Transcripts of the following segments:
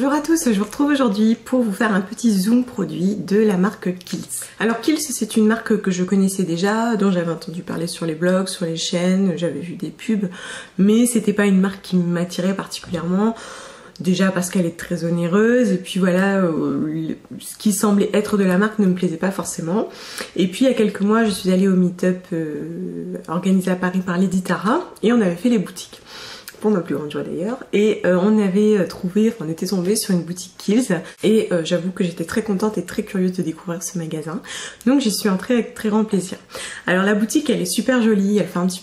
Bonjour à tous, je vous retrouve aujourd'hui pour vous faire un petit zoom produit de la marque Kiehl's. Alors Kiehl's, c'est une marque que je connaissais déjà, dont j'avais entendu parler sur les blogs, sur les chaînes, j'avais vu des pubs, mais c'était pas une marque qui m'attirait particulièrement. Déjà parce qu'elle est très onéreuse, et puis voilà, ce qui semblait être de la marque ne me plaisait pas forcément. Et puis il y a quelques mois, je suis allée au meet-up organisé à Paris par Lady Tara, et on avait fait les boutiques. Pour ma plus grande joie d'ailleurs, et on était tombé sur une boutique Kiehl's, et j'avoue que j'étais très contente et très curieuse de découvrir ce magasin, donc j'y suis entrée avec très grand plaisir. Alors la boutique, elle est super jolie, elle fait un petit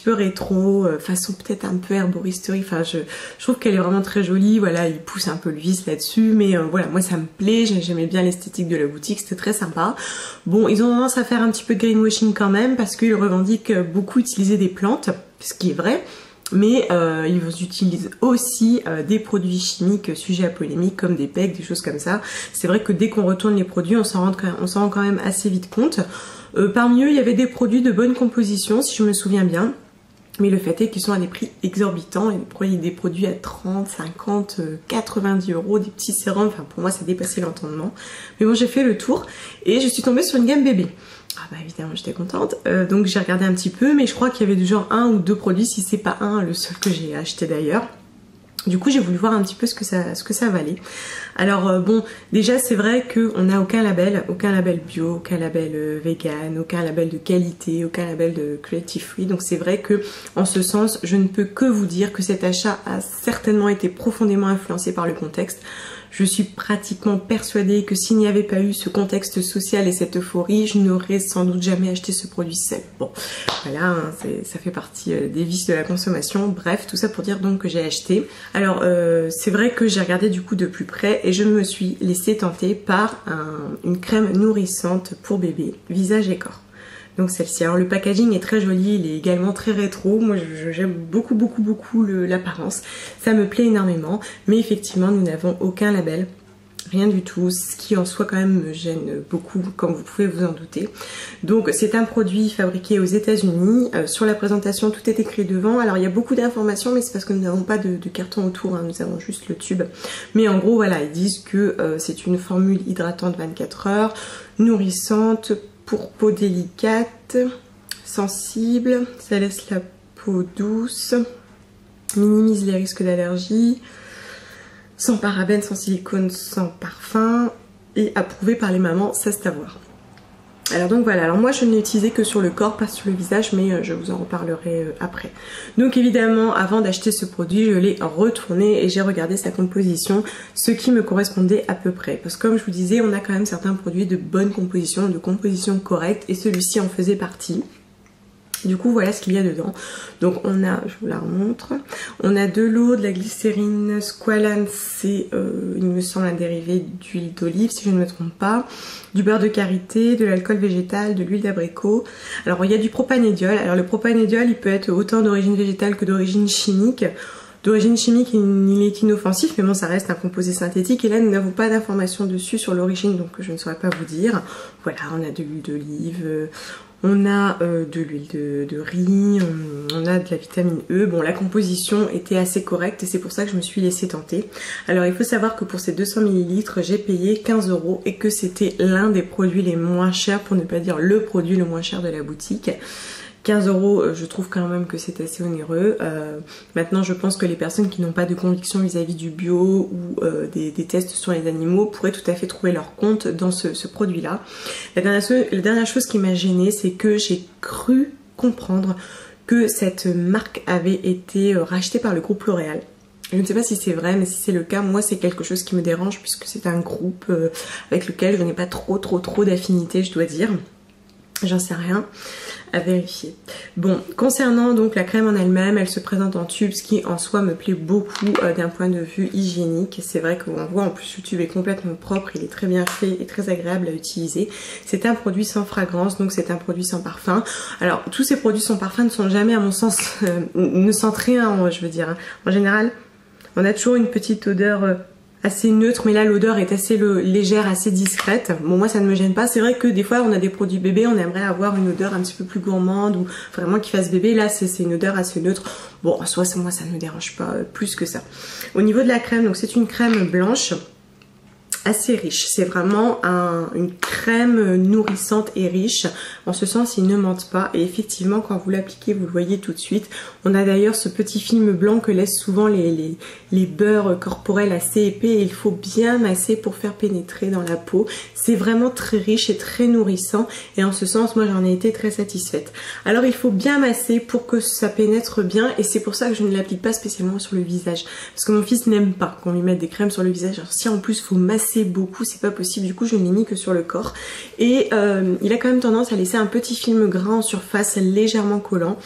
peu rétro, façon peut-être un peu herboristerie, enfin je trouve qu'elle est vraiment très jolie, voilà, il pousse un peu le vice là-dessus, mais voilà, moi ça me plaît, j'aimais bien l'esthétique de la boutique, c'était très sympa. Bon, ils ont tendance à faire un petit peu de greenwashing quand même, parce qu'ils revendiquent beaucoup utiliser des plantes, ce qui est vrai, mais ils utilisent aussi des produits chimiques sujets à polémique comme des PEG, des choses comme ça. C'est vrai que dès qu'on retourne les produits, on s'en rend quand même assez vite compte. Parmi eux, il y avait des produits de bonne composition, si je me souviens bien. Mais le fait est qu'ils sont à des prix exorbitants, et des produits à 30, 50, 90 euros, des petits sérums, enfin pour moi ça dépassait l'entendement. Mais bon, j'ai fait le tour et je suis tombée sur une gamme bébé. Ah bah évidemment j'étais contente, donc j'ai regardé un petit peu, mais je crois qu'il y avait du genre un ou deux produits, si c'est pas un, le seul que j'ai acheté d'ailleurs. Du coup j'ai voulu voir un petit peu ce que ça valait. Alors bon, déjà c'est vrai qu'on n'a aucun label bio, aucun label vegan, aucun label de qualité, aucun label de cruelty free. Donc c'est vrai que en ce sens, je ne peux que vous dire que cet achat a certainement été profondément influencé par le contexte. Je suis pratiquement persuadée que s'il n'y avait pas eu ce contexte social et cette euphorie, je n'aurais sans doute jamais acheté ce produit seul. Bon, voilà, hein, ça fait partie des vices de la consommation. Bref, tout ça pour dire donc que j'ai acheté. Alors, c'est vrai que j'ai regardé du coup de plus près et je me suis laissée tenter par une crème nourrissante pour bébé, visage et corps. Donc celle-ci. Alors le packaging est très joli, il est également très rétro. Moi j'aime beaucoup l'apparence. Ça me plaît énormément. Mais effectivement nous n'avons aucun label. Rien du tout, ce qui en soi quand même me gêne beaucoup, comme vous pouvez vous en douter. Donc c'est un produit fabriqué aux États-Unis. Sur la présentation tout est écrit devant. Alors il y a beaucoup d'informations, mais c'est parce que nous n'avons pas de carton autour, hein. Nous avons juste le tube. Mais en gros voilà, ils disent que c'est une formule hydratante 24 heures, nourrissante, pour peau délicate, sensible, ça laisse la peau douce, minimise les risques d'allergie, sans parabènes, sans silicone, sans parfum, et approuvé par les mamans, ça c'est à voir. Alors donc voilà, alors moi je ne l'ai utilisé que sur le corps, pas sur le visage, mais je vous en reparlerai après. Donc évidemment, avant d'acheter ce produit, je l'ai retourné et j'ai regardé sa composition, ce qui me correspondait à peu près. Parce que comme je vous disais, on a quand même certains produits de bonne composition, de composition correcte, et celui-ci en faisait partie. Du coup voilà ce qu'il y a dedans. Donc on a, je vous la remontre, on a de l'eau, de la glycérine, squalane, c'est il me semble un dérivé d'huile d'olive si je ne me trompe pas, du beurre de karité, de l'alcool végétal, de l'huile d'abricot. Alors il y a du propanédiol. Alors le propanédiol il peut être autant d'origine végétale que d'origine chimique. D'origine chimique, il est inoffensif, mais bon, ça reste un composé synthétique. Et là, nous n'avons pas d'informations dessus sur l'origine, donc je ne saurais pas vous dire. Voilà, on a de l'huile d'olive, on a de l'huile de riz, on a de la vitamine E. Bon, la composition était assez correcte et c'est pour ça que je me suis laissée tenter. Alors, il faut savoir que pour ces 200 ml, j'ai payé 15 € et que c'était l'un des produits les moins chers, pour ne pas dire le produit le moins cher de la boutique. 15 €, je trouve quand même que c'est assez onéreux. Maintenant, je pense que les personnes qui n'ont pas de conviction vis-à-vis du bio ou des tests sur les animaux pourraient tout à fait trouver leur compte dans ce produit-là. La dernière chose qui m'a gênée, c'est que j'ai cru comprendre que cette marque avait été rachetée par le groupe L'Oréal. Je ne sais pas si c'est vrai, mais si c'est le cas, moi c'est quelque chose qui me dérange puisque c'est un groupe avec lequel je n'ai pas trop d'affinité, je dois dire. J'en sais rien, à vérifier. Bon, concernant donc la crème en elle-même, elle se présente en tube, ce qui en soi me plaît beaucoup d'un point de vue hygiénique. C'est vrai qu'on voit en plus le tube est complètement propre, il est très bien fait et très agréable à utiliser. C'est un produit sans fragrance, donc c'est un produit sans parfum. Alors tous ces produits sans parfum ne sont jamais à mon sens, ne sentent rien, je veux dire. En général, on a toujours une petite odeur assez neutre, mais là l'odeur est assez légère, assez discrète. Bon, moi ça ne me gêne pas. C'est vrai que des fois on a des produits bébés, on aimerait avoir une odeur un petit peu plus gourmande ou vraiment qui fasse bébé. Là c'est une odeur assez neutre. Bon, en soi moi ça ne me dérange pas plus que ça. Au niveau de la crème, donc c'est une crème blanche assez riche, c'est vraiment une crème nourrissante et riche, en ce sens ils ne mentent pas, et effectivement quand vous l'appliquez vous le voyez tout de suite. On a d'ailleurs ce petit film blanc que laissent souvent les beurres corporels assez épais, et il faut bien masser pour faire pénétrer dans la peau. C'est vraiment très riche et très nourrissant, et en ce sens moi j'en ai été très satisfaite. Alors il faut bien masser pour que ça pénètre bien, et c'est pour ça que je ne l'applique pas spécialement sur le visage, parce que mon fils n'aime pas qu'on lui mette des crèmes sur le visage. Alors si en plus il faut masser beaucoup, c'est pas possible, du coup je ne l'ai mis que sur le corps, et il a quand même tendance à laisser un petit film gras en surface légèrement collant.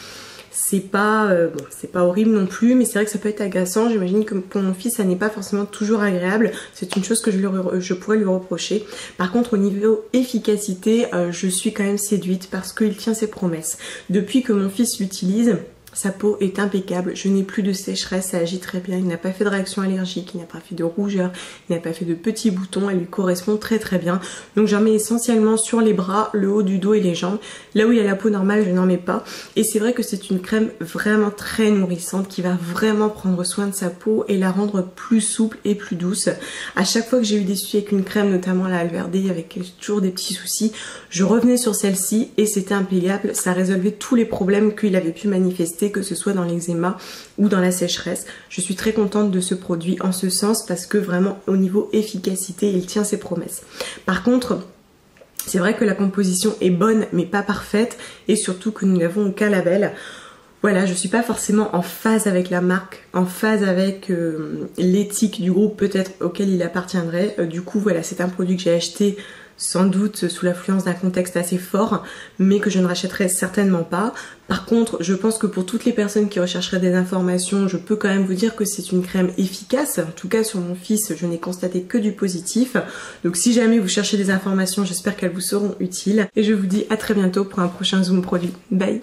C'est pas bon, c'est pas horrible non plus, mais c'est vrai que ça peut être agaçant. J'imagine que pour mon fils ça n'est pas forcément toujours agréable, c'est une chose que je pourrais lui reprocher. Par contre au niveau efficacité, je suis quand même séduite parce qu'il tient ses promesses. Depuis que mon fils l'utilise, sa peau est impeccable, je n'ai plus de sécheresse, ça agit très bien, il n'a pas fait de réaction allergique, il n'a pas fait de rougeur, il n'a pas fait de petits boutons, elle lui correspond très très bien. Donc j'en mets essentiellement sur les bras, le haut du dos et les jambes. Là où il y a la peau normale, je n'en mets pas. Et c'est vrai que c'est une crème vraiment très nourrissante qui va vraiment prendre soin de sa peau et la rendre plus souple et plus douce. À chaque fois que j'ai eu des soucis avec une crème, notamment la Alverde, avec toujours des petits soucis, je revenais sur celle-ci et c'était impeccable, ça résolvait tous les problèmes qu'il avait pu manifester, que ce soit dans l'eczéma ou dans la sécheresse. Je suis très contente de ce produit en ce sens parce que vraiment au niveau efficacité il tient ses promesses. Par contre c'est vrai que la composition est bonne mais pas parfaite, et surtout que nous n'avons aucun label. Voilà, je suis pas forcément en phase avec la marque, en phase avec l'éthique du groupe peut-être auquel il appartiendrait. Du coup voilà, c'est un produit que j'ai acheté sans doute sous l'influence d'un contexte assez fort, mais que je ne rachèterai certainement pas. Par contre, je pense que pour toutes les personnes qui rechercheraient des informations, je peux quand même vous dire que c'est une crème efficace. En tout cas, sur mon fils, je n'ai constaté que du positif. Donc si jamais vous cherchez des informations, j'espère qu'elles vous seront utiles. Et je vous dis à très bientôt pour un prochain Zoom produit. Bye!